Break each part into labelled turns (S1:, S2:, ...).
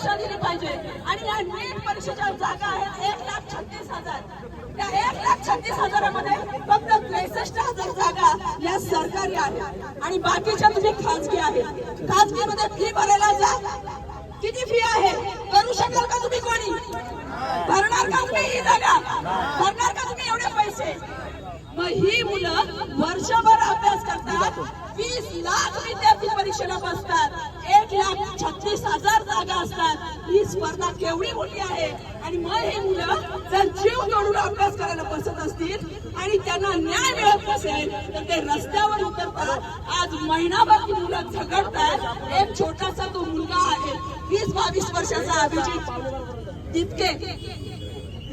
S1: परीक्षा दिली पाहिजे आणि या नीट परीक्षेच्या जागा आहेत 1,36,000. त्या 1,36,000मध्ये फक्त 63,000 जागा या सरकारी आहेत आणि बाकीच्या तुम्ही खाजगी आहेत. खाजगीमध्ये फी भरायला जा. किती फी आहे? करू शकाल का तुम्ही? कोणी भरणार का तुम्ही ही जागा? भरणार का तुम्ही एवढे पैसे? मग ही मुलं वर्षभर अभ्यास करतात. 20 लाख विद्यार्थी परीक्षेला बसतात. 1,36,000 जागा असतात. ही स्पर्धा केवढी मोठी आहे. आणि मग ही मुलं जर जीव तोडून अभ्यास करायला बसत असतील आणि त्यांना न्याय मिळत नसेल तर ते रस्त्यावर उतरतात. आज महिनाभर ती मुलं झगडतात. एक छोटासा तो मुलगा आहे 20-22 वर्षाचा अभिजित, जितके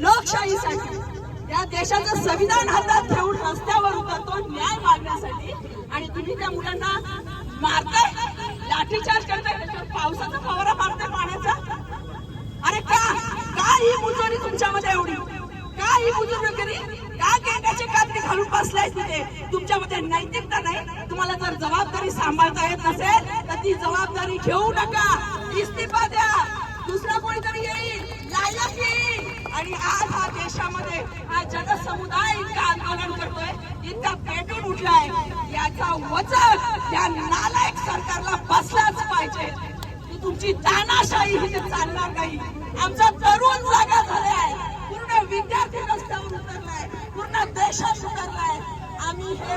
S1: लोकशाहीसाठी या देशाचं संविधान हातात ठेवून रस्त्यावर उतरतो न्याय मागण्यासाठी आणि तुम्ही त्या मुलांना मारताय, लाठीचार्ज करताय, पावसाचा फवारा मारताय पाण्याचा. अरे का ही मुजोरी तुमच्यामध्ये एवढी? का ही मुजोरी? का गेंड्याची कात्री घालून बसलाय तिथे? तुमच्यामध्ये नैतिकता नाही. तुम्हाला जर जबाबदारी सांभाळता येत नसेल तर ती जबाबदारी घेऊ नका. इस्तीफा द्या. दुसरा कोणीतरी येईल, लायक येईल. आणि आज हा देशामध्ये हा जनसमुदाय इतका आंदोलन करतोय, इतका पेटून उठलाय. याचा वचक त्या नालायक सरकारला बसलाच पाहिजे. तुमची तानाशाही ही चालणार नाही. आमचा तरुण जागा झालाय, पूर्ण विद्यार्थी रस्त्यावर उतरलाय, पूर्ण देशात उतरलाय. आम्ही हे